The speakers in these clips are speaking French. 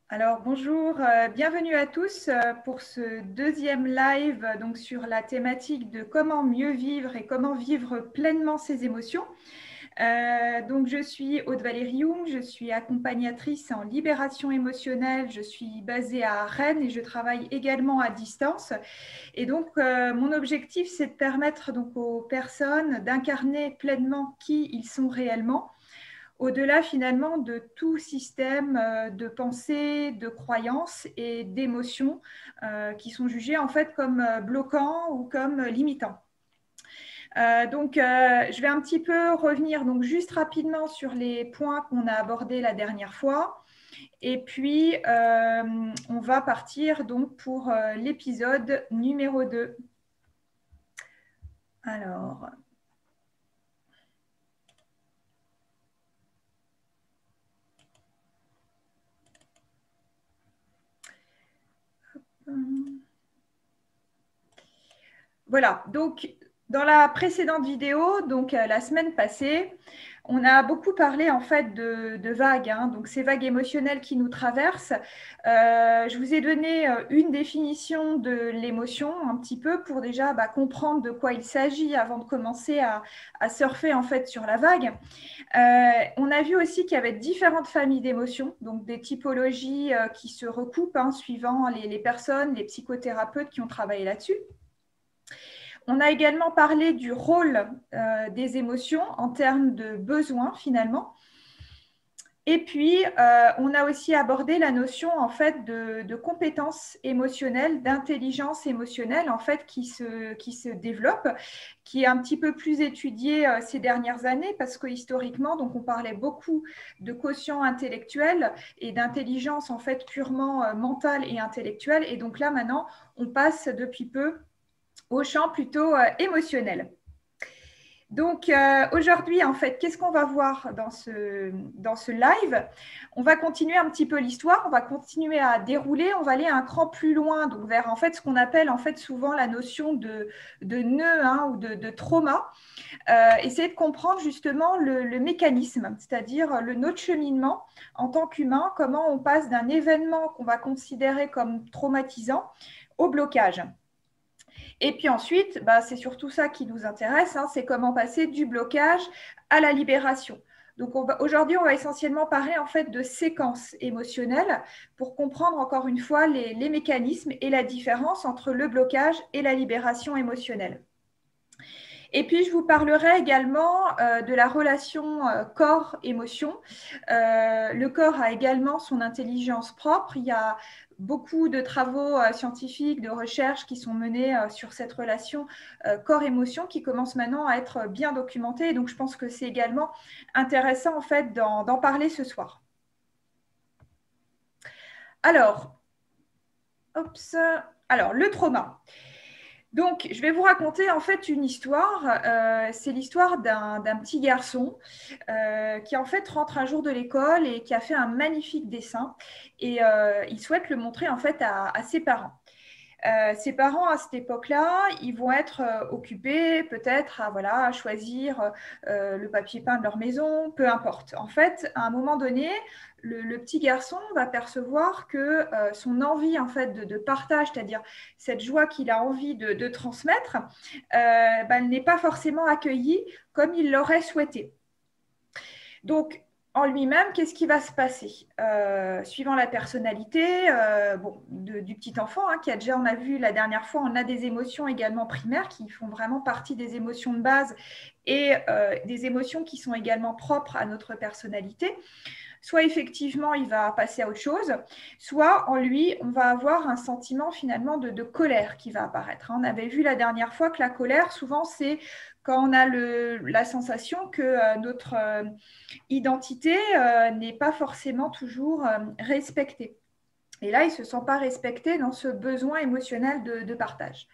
Alors bonjour, bienvenue à tous pour ce deuxième live donc sur la thématique de comment mieux vivre et comment vivre pleinement ses émotions. Donc je suis Aude Valérie Jung, je suis accompagnatrice en libération émotionnelle, je suis basée à Rennes et je travaille également à distance. Et donc mon objectif c'est de permettre donc aux personnes d'incarner pleinement qui ils sont réellement au-delà finalement de tout système de pensée, de croyances et d'émotions qui sont jugés en fait comme bloquants ou comme limitants. Je vais un petit peu revenir donc juste rapidement sur les points qu'on a abordés la dernière fois. Et puis, on va partir donc pour l'épisode numéro 2. Alors, voilà, donc dans la précédente vidéo, donc la semaine passée, on a beaucoup parlé en fait de vagues, hein, donc ces vagues émotionnelles qui nous traversent. Je vous ai donné une définition de l'émotion un petit peu pour déjà comprendre de quoi il s'agit avant de commencer à surfer en fait sur la vague. On a vu aussi qu'il y avait différentes familles d'émotions, donc des typologies qui se recoupent hein, suivant les personnes, les psychothérapeutes qui ont travaillé là-dessus. On a également parlé du rôle des émotions en termes de besoins finalement. Et puis, on a aussi abordé la notion en fait de compétences émotionnelles, d'intelligence émotionnelle en fait qui se développe, qui est un petit peu plus étudiée ces dernières années parce que historiquement, donc on parlait beaucoup de quotient intellectuel et d'intelligence en fait purement mentale et intellectuelle. Et donc là maintenant, on passe depuis peu au champ plutôt émotionnel. Donc aujourd'hui, en fait, qu'est-ce qu'on va voir dans ce live? On va continuer un petit peu l'histoire, on va continuer à dérouler, on va aller un cran plus loin, donc vers en fait ce qu'on appelle en fait souvent la notion de nœud hein, ou de trauma. Essayer de comprendre justement le mécanisme, c'est-à-dire notre cheminement en tant qu'humain, comment on passe d'un événement qu'on va considérer comme traumatisant au blocage. Et puis ensuite, c'est surtout ça qui nous intéresse, hein, c'est comment passer du blocage à la libération. Donc aujourd'hui, on va essentiellement parler en fait de séquences émotionnelles pour comprendre encore une fois les mécanismes et la différence entre le blocage et la libération émotionnelle. Et puis, je vous parlerai également de la relation corps-émotion. Le corps a également son intelligence propre. Il y a beaucoup de travaux scientifiques, de recherches qui sont menés sur cette relation corps-émotion qui commence maintenant à être bien documentée. Donc, je pense que c'est également intéressant en fait d'en parler ce soir. Alors, le trauma. Donc, je vais vous raconter en fait une histoire. C'est l'histoire d'un petit garçon qui en fait rentre un jour de l'école et qui a fait un magnifique dessin. Et il souhaite le montrer en fait à ses parents. Ses parents, à cette époque-là, ils vont être occupés peut-être à choisir le papier peint de leur maison, peu importe. En fait, à un moment donné, le petit garçon va percevoir que son envie en fait, de partage, c'est-à-dire cette joie qu'il a envie de transmettre, n'est pas forcément accueillie comme il l'aurait souhaité. Donc, en lui-même, qu'est-ce qui va se passer suivant la personnalité du petit enfant, hein, qui a déjà, on a vu la dernière fois, on a des émotions également primaires qui font vraiment partie des émotions de base et des émotions qui sont également propres à notre personnalité. Soit effectivement, il va passer à autre chose, soit en lui, on va avoir un sentiment finalement de colère qui va apparaître. On avait vu la dernière fois que la colère, souvent, c'est quand on a la sensation que notre identité n'est pas forcément toujours respectée. Et là, il ne se sent pas respecté dans ce besoin émotionnel de partage.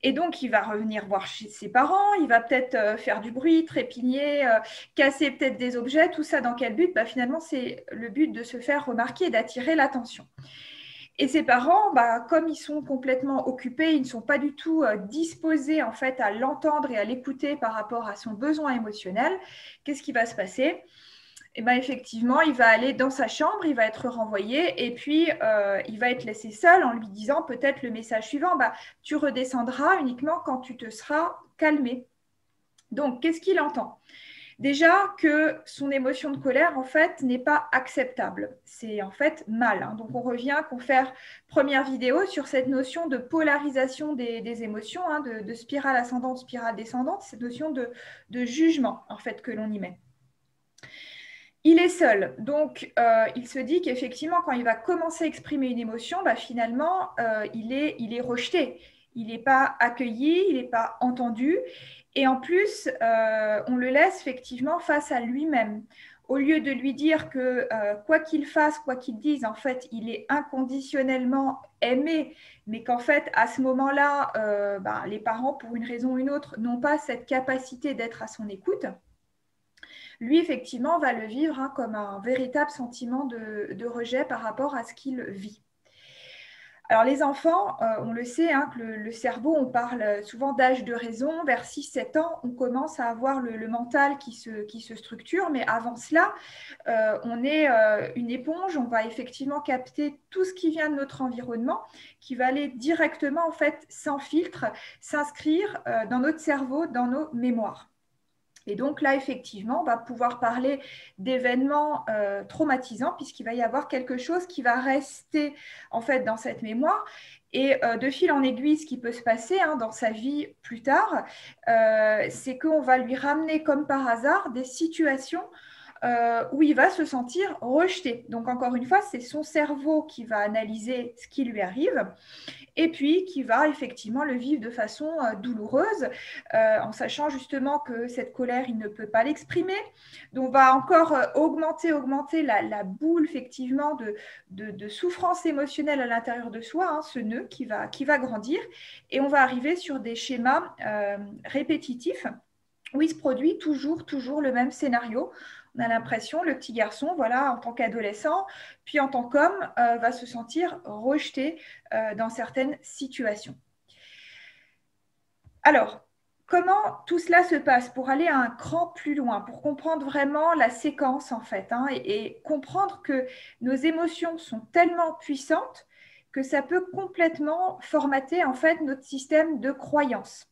Et donc, il va revenir voir chez ses parents, il va peut-être faire du bruit, trépigner, casser peut-être des objets, tout ça dans quel but? Finalement, c'est le but de se faire remarquer et d'attirer l'attention. Et ses parents, comme ils sont complètement occupés, ils ne sont pas du tout disposés en fait à l'entendre et à l'écouter par rapport à son besoin émotionnel. Qu'est-ce qui va se passer? et ben effectivement, il va aller dans sa chambre, il va être renvoyé et puis il va être laissé seul en lui disant peut-être le message suivant, bah, tu redescendras uniquement quand tu te seras calmé. Donc, qu'est-ce qu'il entend? Déjà que son émotion de colère, en fait, n'est pas acceptable. C'est en fait mal. Hein. Donc, on revient à faire première vidéo sur cette notion de polarisation des émotions, hein, de spirale ascendante, spirale descendante, cette notion de jugement, en fait, que l'on y met. Il est seul, donc il se dit qu'effectivement, quand il va commencer à exprimer une émotion, bah, finalement, il est rejeté. Il n'est pas accueilli, il n'est pas entendu. Et en plus, on le laisse effectivement face à lui-même. Au lieu de lui dire que quoi qu'il fasse, quoi qu'il dise, en fait, il est inconditionnellement aimé, mais qu'en fait, à ce moment-là, bah, les parents, pour une raison ou une autre, n'ont pas cette capacité d'être à son écoute. Lui, effectivement, va le vivre hein, comme un véritable sentiment de rejet par rapport à ce qu'il vit. Alors les enfants, on le sait, hein, que le cerveau, on parle souvent d'âge de raison, vers 6-7 ans, on commence à avoir le mental qui se structure, mais avant cela, on est une éponge, on va effectivement capter tout ce qui vient de notre environnement, qui va aller directement, en fait, sans filtre, s'inscrire dans notre cerveau, dans nos mémoires. Et donc là, effectivement, on va pouvoir parler d'événements traumatisants puisqu'il va y avoir quelque chose qui va rester en fait dans cette mémoire. Et de fil en aiguille, ce qui peut se passer hein, dans sa vie plus tard, c'est qu'on va lui ramener comme par hasard des situations où il va se sentir rejeté. Donc encore une fois, c'est son cerveau qui va analyser ce qui lui arrive et puis qui va effectivement le vivre de façon douloureuse, en sachant justement que cette colère, il ne peut pas l'exprimer. Donc, on va encore augmenter la boule, effectivement, de souffrance émotionnelle à l'intérieur de soi, hein, ce nœud qui va grandir. Et on va arriver sur des schémas répétitifs où il se produit toujours le même scénario. On a l'impression, le petit garçon, voilà, en tant qu'adolescent, puis en tant qu'homme, va se sentir rejeté dans certaines situations. Alors, comment tout cela se passe pour aller à un cran plus loin, pour comprendre vraiment la séquence en fait, hein, et comprendre que nos émotions sont tellement puissantes que ça peut complètement formater en fait notre système de croyance.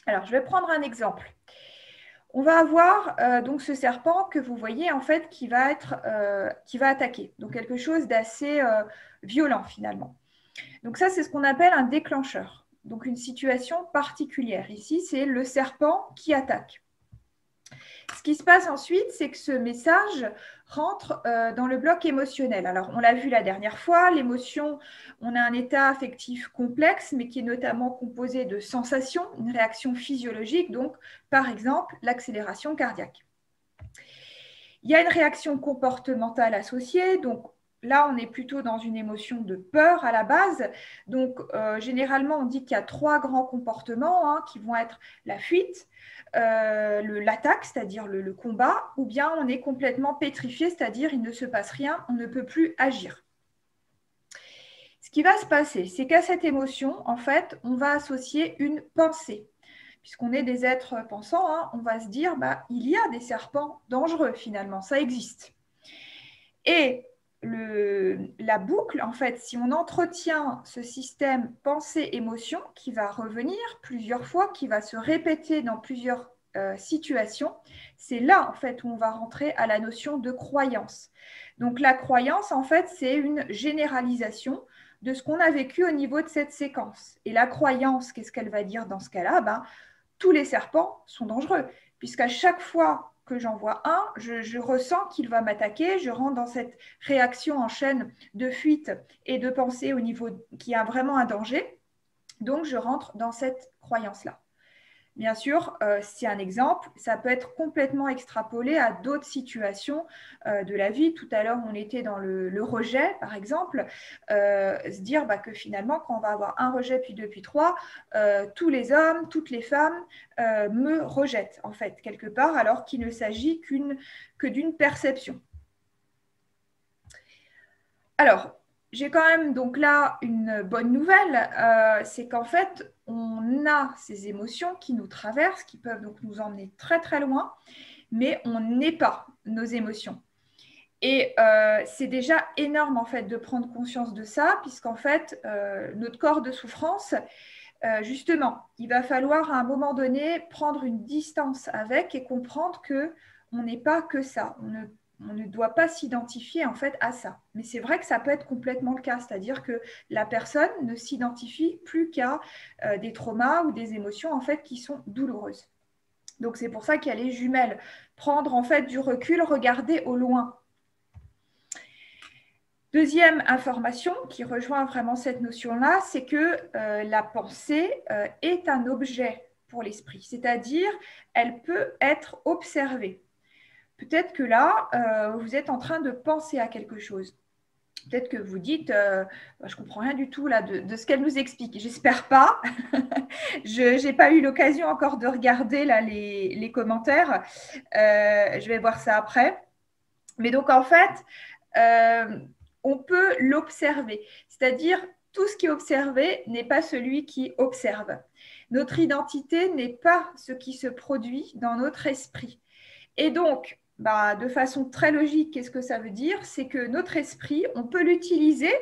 Alors, je vais prendre un exemple. On va avoir donc ce serpent que vous voyez en fait qui va attaquer. Donc quelque chose d'assez violent finalement. Donc ça, c'est ce qu'on appelle un déclencheur. Donc une situation particulière. Ici, c'est le serpent qui attaque. Ce qui se passe ensuite, c'est que ce message rentre dans le bloc émotionnel. Alors, on l'a vu la dernière fois, l'émotion, on a un état affectif complexe, mais qui est notamment composé de sensations, une réaction physiologique, donc par exemple l'accélération cardiaque. Il y a une réaction comportementale associée, donc là, on est plutôt dans une émotion de peur à la base. Donc, généralement, on dit qu'il y a 3 grands comportements hein, qui vont être la fuite, l'attaque, c'est-à-dire le combat, ou bien on est complètement pétrifié, c'est-à-dire il ne se passe rien, on ne peut plus agir. Ce qui va se passer, c'est qu'à cette émotion, en fait, on va associer une pensée. Puisqu'on est des êtres pensants, hein, on va se dire, bah, il y a des serpents dangereux finalement, ça existe. Et la boucle, en fait, si on entretient ce système pensée-émotion qui va revenir plusieurs fois, qui va se répéter dans plusieurs situations, c'est là, en fait, où on va rentrer à la notion de croyance. Donc, la croyance, en fait, c'est une généralisation de ce qu'on a vécu au niveau de cette séquence. Et la croyance, qu'est-ce qu'elle va dire dans ce cas-là? Ben, tous les serpents sont dangereux, puisqu'à chaque fois que j'en vois un, je ressens qu'il va m'attaquer, je rentre dans cette réaction en chaîne de fuite et de pensée au niveau qui a vraiment un danger, donc je rentre dans cette croyance-là. Bien sûr, c'est un exemple, ça peut être complètement extrapolé à d'autres situations de la vie. Tout à l'heure, on était dans le rejet, par exemple, se dire que finalement, quand on va avoir un rejet, puis 2, puis 3, tous les hommes, toutes les femmes me rejettent, en fait, quelque part, alors qu'il ne s'agit que d'une perception. Alors, j'ai quand même donc là une bonne nouvelle, c'est qu'en fait, on a ces émotions qui nous traversent, qui peuvent donc nous emmener très très loin, mais on n'est pas nos émotions. Et c'est déjà énorme en fait de prendre conscience de ça, puisqu'en fait, notre corps de souffrance, justement, il va falloir à un moment donné prendre une distance avec et comprendre qu'on n'est pas que ça. On ne doit pas s'identifier en fait à ça. Mais c'est vrai que ça peut être complètement le cas, c'est-à-dire que la personne ne s'identifie plus qu'à des traumas ou des émotions en fait qui sont douloureuses. Donc c'est pour ça qu'il y a les jumelles. Prendre en fait du recul, regarder au loin. Deuxième information qui rejoint vraiment cette notion-là, c'est que la pensée est un objet pour l'esprit, c'est-à-dire elle peut être observée. Peut-être que là, vous êtes en train de penser à quelque chose. Peut-être que vous dites, je ne comprends rien du tout là, de ce qu'elle nous explique. J'espère pas. Je n'ai pas eu l'occasion encore de regarder là, les commentaires. Je vais voir ça après. Mais donc, en fait, on peut l'observer. C'est-à-dire, tout ce qui est observé n'est pas celui qui observe. Notre identité n'est pas ce qui se produit dans notre esprit. Et donc, de façon très logique, qu'est-ce que ça veut dire? C'est que notre esprit, on peut l'utiliser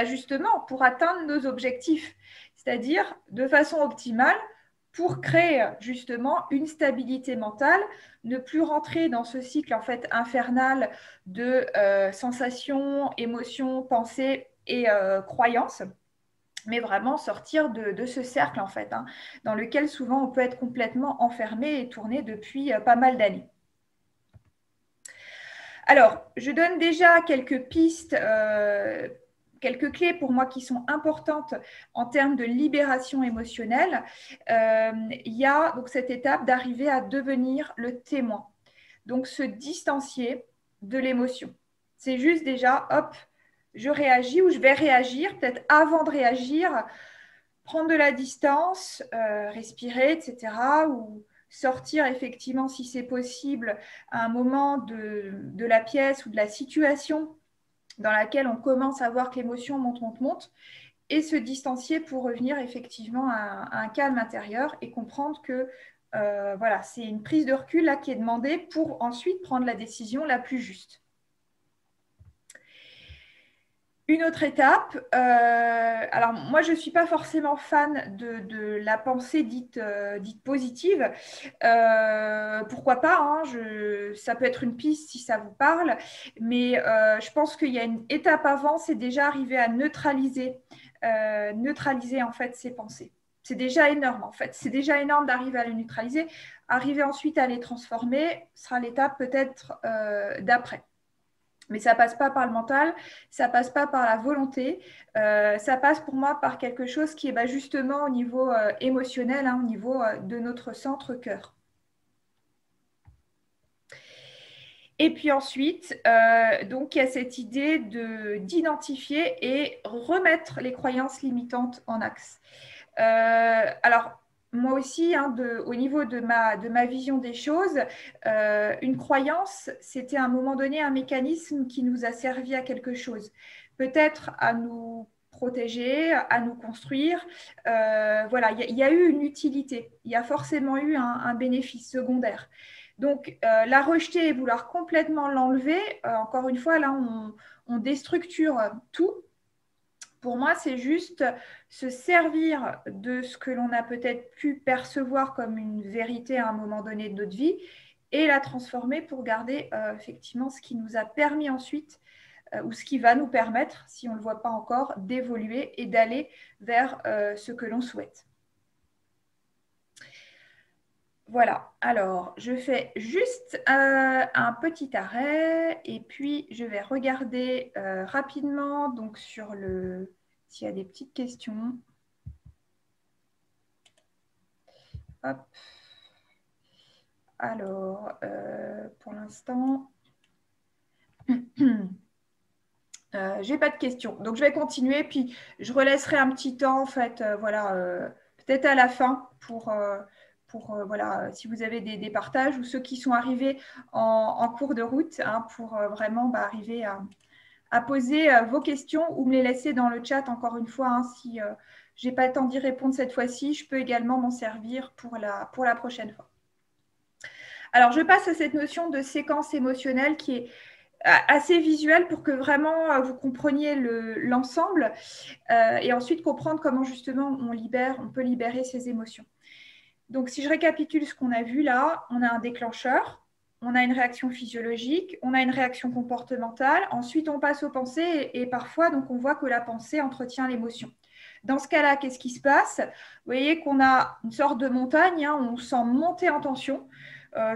justement pour atteindre nos objectifs, c'est-à-dire de façon optimale pour créer justement une stabilité mentale, ne plus rentrer dans ce cycle en fait infernal de sensations, émotions, pensées et croyances, mais vraiment sortir de ce cercle en fait, dans lequel souvent on peut être complètement enfermé et tourné depuis pas mal d'années. Alors, je donne déjà quelques pistes, quelques clés pour moi qui sont importantes en termes de libération émotionnelle. Il y a donc cette étape d'arriver à devenir le témoin. Donc, se distancier de l'émotion. C'est juste déjà, hop, je réagis ou je vais réagir, peut-être avant de réagir, prendre de la distance, respirer, etc. ou sortir effectivement, si c'est possible, à un moment de la pièce ou de la situation dans laquelle on commence à voir que l'émotion monte, et se distancier pour revenir effectivement à un calme intérieur et comprendre que voilà, c'est une prise de recul là qui est demandée pour ensuite prendre la décision la plus juste. Une autre étape, alors moi je ne suis pas forcément fan de la pensée dite positive. Pourquoi pas, hein, ça peut être une piste si ça vous parle, mais je pense qu'il y a une étape avant, c'est déjà arriver à neutraliser en fait ces pensées. C'est déjà énorme en fait, c'est déjà énorme d'arriver à les neutraliser. Arriver ensuite à les transformer sera l'étape peut-être d'après. Mais ça passe pas par le mental, ça passe pas par la volonté, ça passe pour moi par quelque chose qui est justement au niveau émotionnel, au niveau de notre centre cœur. Et puis ensuite, donc il y a cette idée d'identifier et remettre les croyances limitantes en axe. Alors, moi aussi, au niveau de ma vision des choses, une croyance, c'était à un moment donné un mécanisme qui nous a servi à quelque chose. Peut-être à nous protéger, à nous construire. Voilà, il y a eu une utilité. Il y a forcément eu un bénéfice secondaire. Donc, la rejeter et vouloir complètement l'enlever, encore une fois, là, on déstructure tout. Pour moi, c'est juste se servir de ce que l'on a peut-être pu percevoir comme une vérité à un moment donné de notre vie et la transformer pour garder effectivement ce qui nous a permis ensuite ou ce qui va nous permettre, si on ne le voit pas encore, d'évoluer et d'aller vers ce que l'on souhaite. Voilà, alors je fais juste un petit arrêt et puis je vais regarder rapidement donc sur s'il y a des petites questions. Hop. Alors, pour l'instant, j'ai pas de questions. Donc je vais continuer puis je relaisserai un petit temps en fait, voilà, peut-être à la fin pour voilà, si vous avez des partages ou ceux qui sont arrivés en cours de route pour vraiment arriver à poser vos questions ou me les laisser dans le chat encore une fois. Si je n'ai pas le temps d'y répondre cette fois-ci, je peux également m'en servir pour la prochaine fois. Alors, je passe à cette notion de séquence émotionnelle qui est assez visuel pour que vraiment vous compreniez l'ensemble et ensuite comprendre comment justement on peut libérer ses émotions. Donc, si je récapitule ce qu'on a vu là, on a un déclencheur, on a une réaction physiologique, on a une réaction comportementale, ensuite on passe aux pensées et parfois donc on voit que la pensée entretient l'émotion. Dans ce cas-là, qu'est-ce qui se passe? Vous voyez qu'on a une sorte de montagne, hein, on sent monter en tension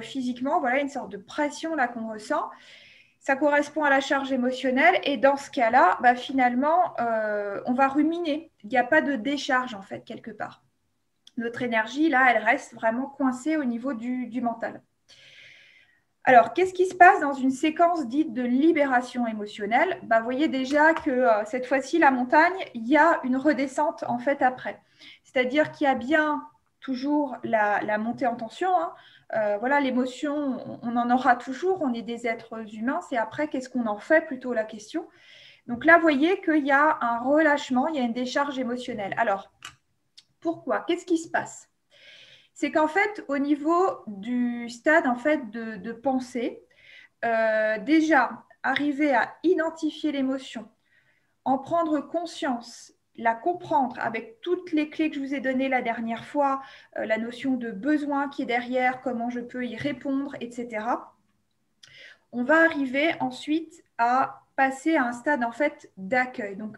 physiquement, voilà une sorte de pression là qu'on ressent. Ça correspond à la charge émotionnelle et dans ce cas-là, finalement, on va ruminer. Il n'y a pas de décharge en fait quelque part. Notre énergie, là, elle reste vraiment coincée au niveau du mental. Alors, qu'est-ce qui se passe dans une séquence dite de libération émotionnelle? Vous voyez déjà que cette fois-ci, la montagne, il y a une redescente en fait après. C'est-à-dire qu'il y a bien toujours la montée en tension. Voilà, l'émotion, on en aura toujours, on est des êtres humains. C'est après, qu'est-ce qu'on en fait plutôt la question. Donc là, vous voyez qu'il y a un relâchement, il y a une décharge émotionnelle. Alors, pourquoi? Qu'est-ce qui se passe? C'est qu'en fait, au niveau du stade en fait, de pensée, déjà, arriver à identifier l'émotion, en prendre conscience, la comprendre avec toutes les clés que je vous ai données la dernière fois, la notion de besoin qui est derrière, comment je peux y répondre, etc. On va arriver ensuite à passer à un stade en fait d'accueil. Donc,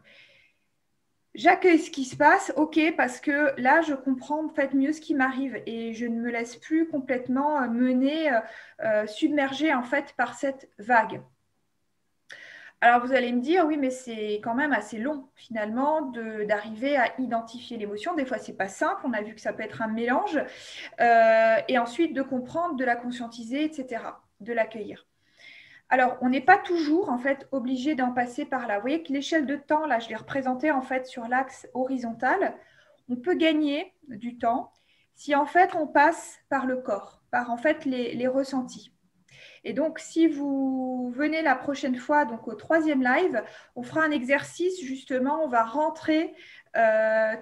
j'accueille ce qui se passe, ok, parce que là, je comprends en fait mieux ce qui m'arrive et je ne me laisse plus complètement mener, submerger en fait par cette vague. Alors, vous allez me dire, oui, mais c'est quand même assez long finalement d'arriver à identifier l'émotion. Des fois, ce n'est pas simple, on a vu que ça peut être un mélange, et ensuite de comprendre, de la conscientiser, etc., de l'accueillir. Alors, on n'est pas toujours en fait obligé d'en passer par là. Vous voyez que l'échelle de temps, là, je l'ai représentée en fait sur l'axe horizontal. On peut gagner du temps si en fait on passe par le corps, par en fait les ressentis. Et donc, si vous venez la prochaine fois, donc au 3e live, on fera un exercice justement, on va rentrer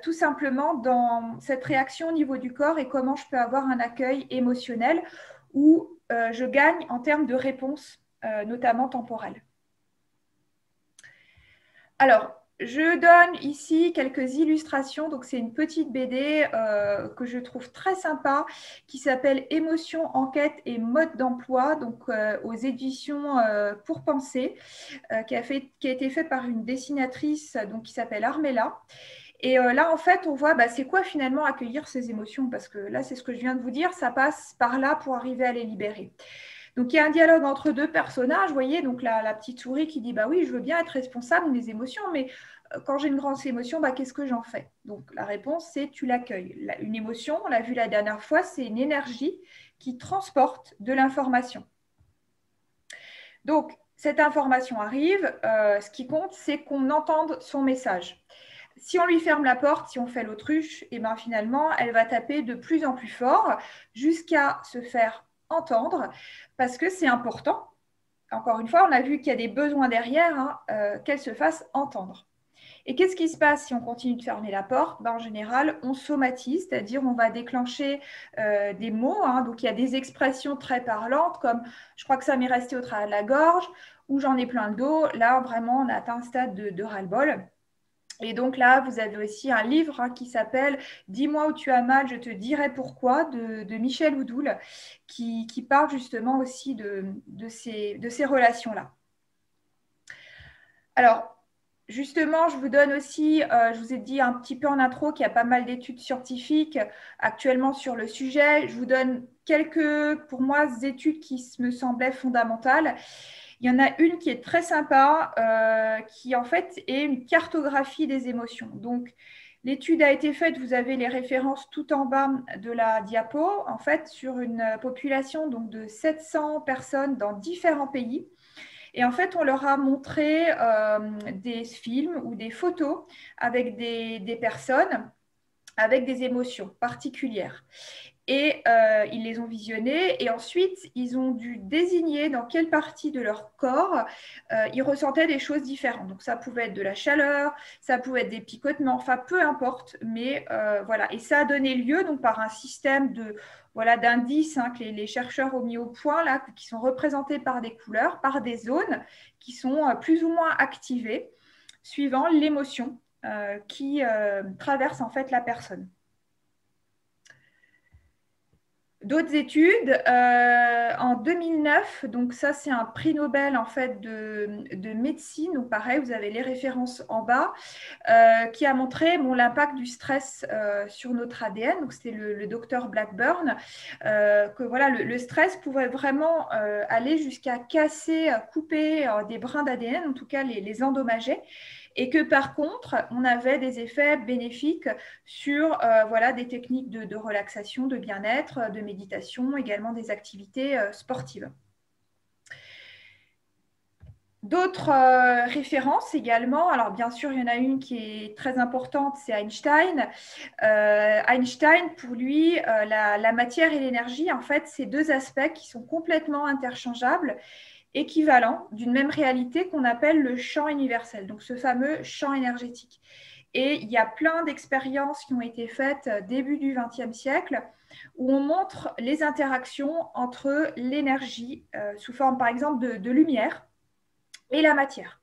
tout simplement dans cette réaction au niveau du corps et comment je peux avoir un accueil émotionnel où je gagne en termes de réponse notamment temporelle. Alors, je donne ici quelques illustrations. Donc, c'est une petite BD que je trouve très sympa qui s'appelle Émotion, enquête et mode d'emploi, donc aux éditions Pour Penser, qui a été fait par une dessinatrice donc, qui s'appelle Armella. Et là, en fait, on voit c'est quoi finalement accueillir ces émotions, parce que là, c'est ce que je viens de vous dire, ça passe par là pour arriver à les libérer. Donc, il y a un dialogue entre deux personnages, vous voyez, donc la petite souris qui dit oui, je veux bien être responsable de mes émotions, mais quand j'ai une grande émotion, qu'est-ce que j'en fais? Donc, la réponse, c'est tu l'accueilles. Une émotion, on l'a vu la dernière fois, c'est une énergie qui transporte de l'information. Donc, cette information arrive, ce qui compte, c'est qu'on entende son message. Si on lui ferme la porte, si on fait l'autruche, et finalement, elle va taper de plus en plus fort jusqu'à se faire entendre parce que c'est important. Encore une fois, on a vu qu'il y a des besoins derrière, qu'elle se fasse entendre. Et qu'est-ce qui se passe si on continue de fermer la porte? En général, on somatise, c'est-à-dire on va déclencher des mots. Donc, il y a des expressions très parlantes comme « je crois que ça m'est resté au travers de la gorge » ou « j'en ai plein le dos ». Là, vraiment, on a atteint un stade de ras-le-bol. Et donc là, vous avez aussi un livre qui s'appelle « Dis-moi où tu as mal, je te dirai pourquoi » de Michel Oudoul, qui parle justement aussi de ces relations-là. Alors, justement, je vous donne aussi, je vous ai dit un petit peu en intro qu'il y a pas mal d'études scientifiques actuellement sur le sujet. Je vous donne quelques, pour moi, études qui me semblaient fondamentales. Il y en a une qui est très sympa, qui en fait est une cartographie des émotions. Donc, l'étude a été faite, vous avez les références tout en bas de la diapo, en fait, sur une population donc, de 700 personnes dans différents pays. Et en fait, on leur a montré des films ou des photos avec des personnes avec des émotions particulières. Et ils les ont visionnés et ensuite, ils ont dû désigner dans quelle partie de leur corps ils ressentaient des choses différentes. Donc, ça pouvait être de la chaleur, ça pouvait être des picotements, enfin, peu importe. Mais voilà, et ça a donné lieu donc par un système de, voilà, d'indices que les chercheurs ont mis au point, là, qui sont représentés par des couleurs, par des zones qui sont plus ou moins activées suivant l'émotion qui traverse en fait la personne. D'autres études, en 2009, donc ça c'est un prix Nobel en fait de médecine, donc pareil, vous avez les références en bas, qui a montré l'impact du stress sur notre ADN, donc c'était le docteur Blackburn, que voilà, le stress pouvait vraiment aller jusqu'à casser, couper des brins d'ADN, en tout cas les endommager, et que par contre, on avait des effets bénéfiques sur voilà, des techniques de relaxation, de bien-être, de méditation, également des activités sportives. D'autres références également, alors bien sûr, il y en a une qui est très importante, c'est Einstein. Einstein, pour lui, la matière et l'énergie, en fait, c'est deux aspects qui sont complètement interchangeables, équivalent d'une même réalité qu'on appelle le champ universel, donc ce fameux champ énergétique. Et il y a plein d'expériences qui ont été faites début du XXe siècle où on montre les interactions entre l'énergie sous forme par exemple de lumière et la matière.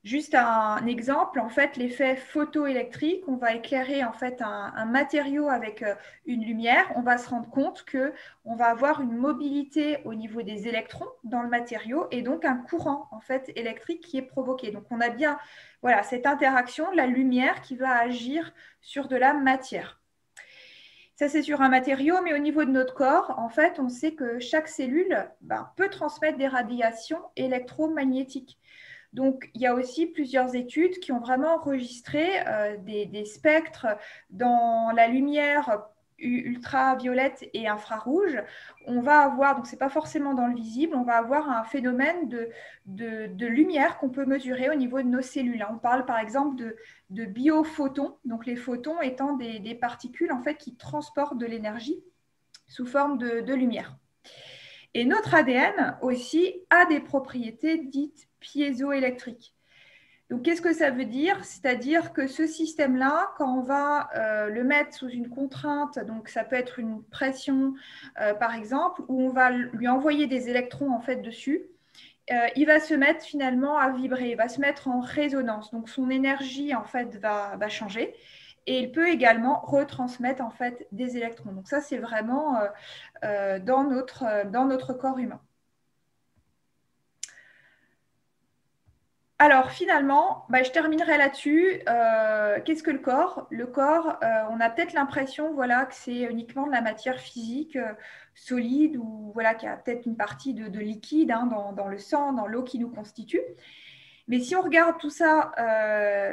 Juste un exemple, en fait, l'effet photoélectrique, on va éclairer en fait un matériau avec une lumière, on va se rendre compte qu'on va avoir une mobilité au niveau des électrons dans le matériau et donc un courant en fait électrique qui est provoqué. Donc on a bien voilà, cette interaction, la lumière qui va agir sur de la matière. Ça, c'est sur un matériau, mais au niveau de notre corps, en fait, on sait que chaque cellule peut transmettre des radiations électromagnétiques. Donc, il y a aussi plusieurs études qui ont vraiment enregistré des spectres dans la lumière ultraviolette et infrarouge. On va avoir, donc ce n'est pas forcément dans le visible, on va avoir un phénomène de lumière qu'on peut mesurer au niveau de nos cellules. On parle par exemple de biophotons, donc les photons étant des particules en fait, qui transportent de l'énergie sous forme de lumière. Et notre ADN aussi a des propriétés dites piézoélectriques. Donc, qu'est-ce que ça veut dire? C'est-à-dire que ce système-là, quand on va le mettre sous une contrainte, donc ça peut être une pression, par exemple, où on va lui envoyer des électrons en fait dessus, il va se mettre finalement à vibrer, il va se mettre en résonance. Donc, son énergie en fait va changer. Et il peut également retransmettre en fait des électrons. Donc ça, c'est vraiment dans notre corps humain. Alors finalement, je terminerai là-dessus. Qu'est-ce que le corps? Le corps, on a peut-être l'impression voilà, que c'est uniquement de la matière physique solide ou voilà, qu'il y a peut-être une partie de liquide dans le sang, dans l'eau qui nous constitue. Mais si on regarde tout ça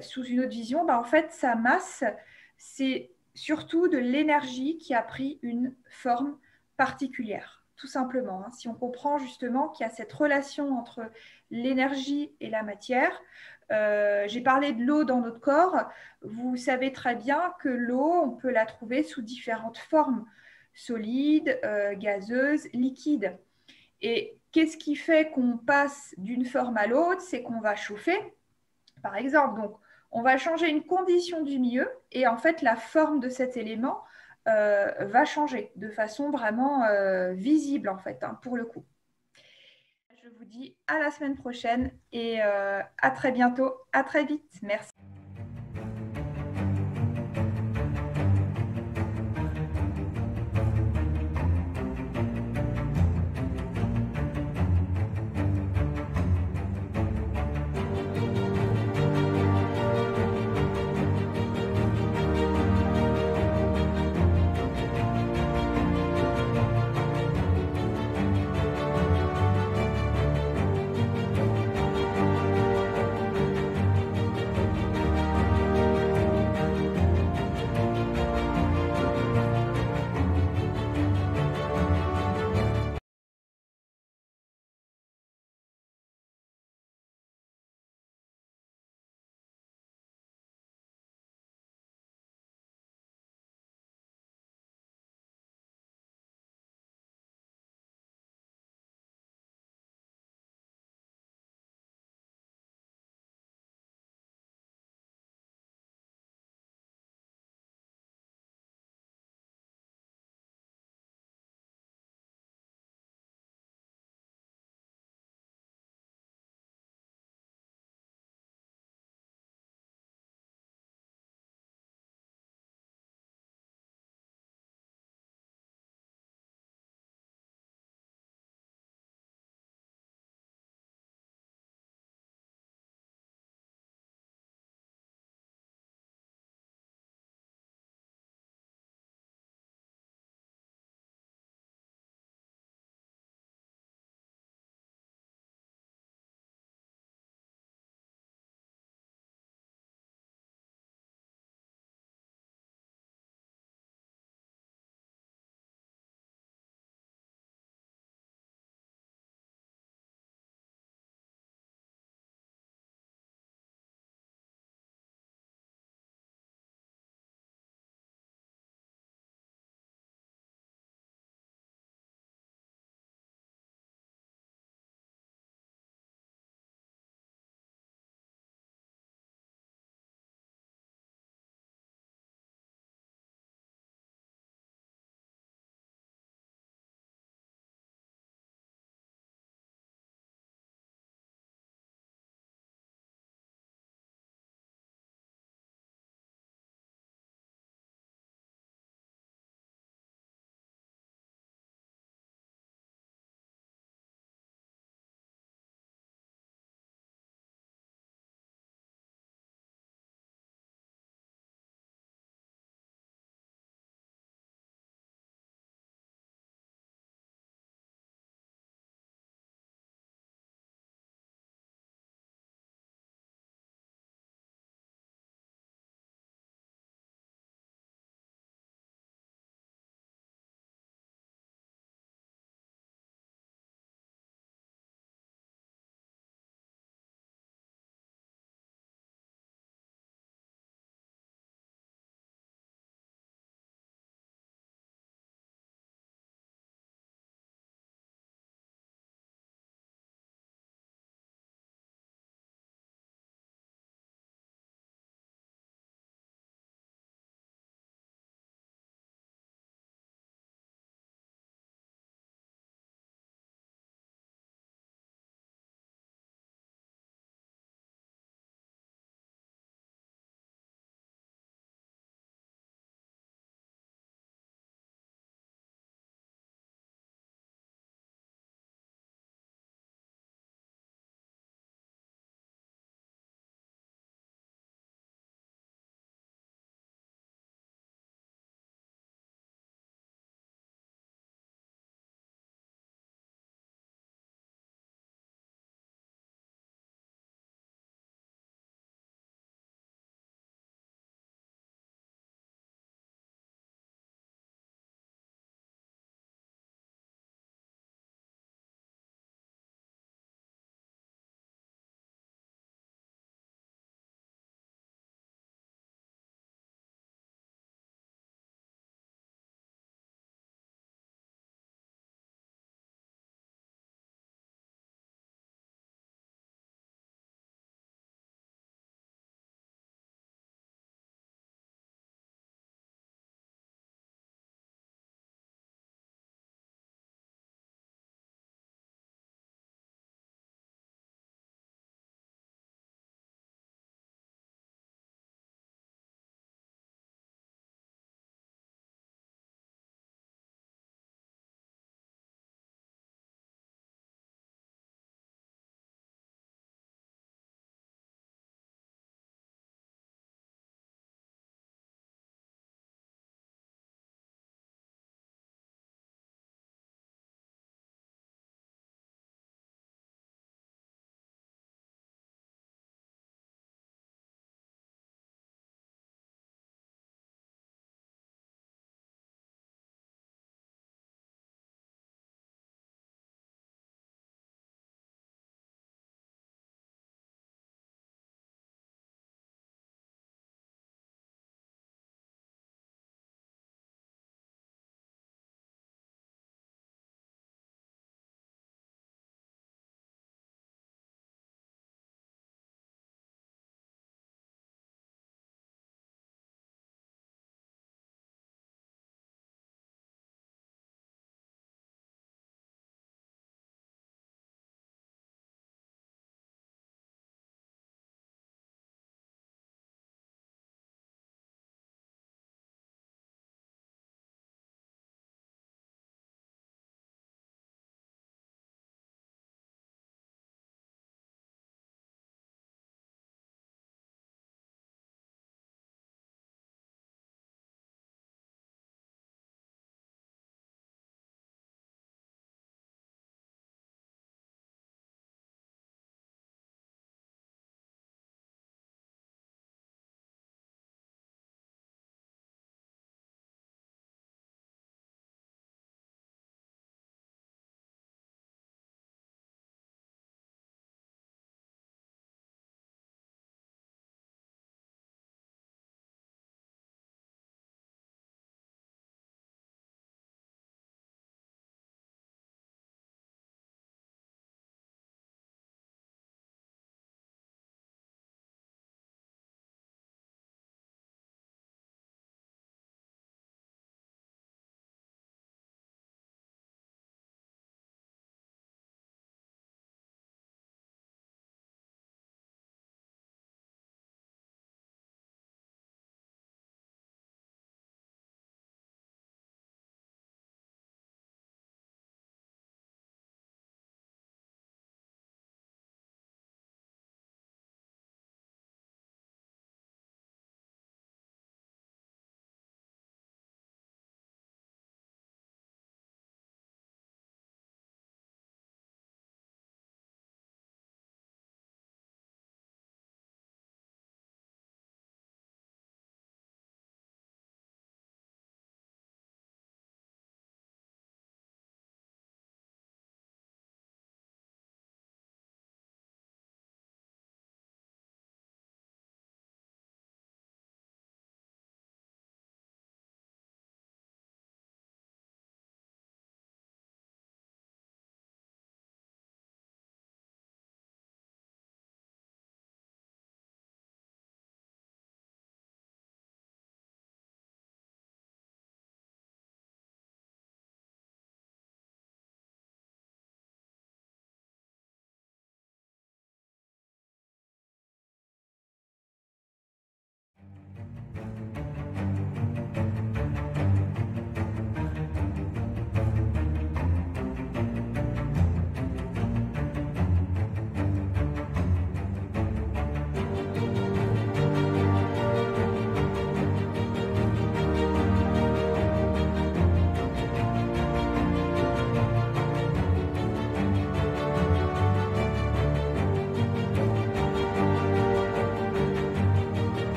sous une autre vision, en fait, sa masse, c'est surtout de l'énergie qui a pris une forme particulière, tout simplement. Si on comprend justement qu'il y a cette relation entre l'énergie et la matière, j'ai parlé de l'eau dans notre corps. Vous savez très bien que l'eau, on peut la trouver sous différentes formes, solide, gazeuse, liquide. Et qu'est-ce qui fait qu'on passe d'une forme à l'autre? C'est qu'on va chauffer, par exemple. Donc, on va changer une condition du milieu et en fait, la forme de cet élément va changer de façon vraiment visible, en fait, pour le coup. Je vous dis à la semaine prochaine et à très bientôt, à très vite. Merci.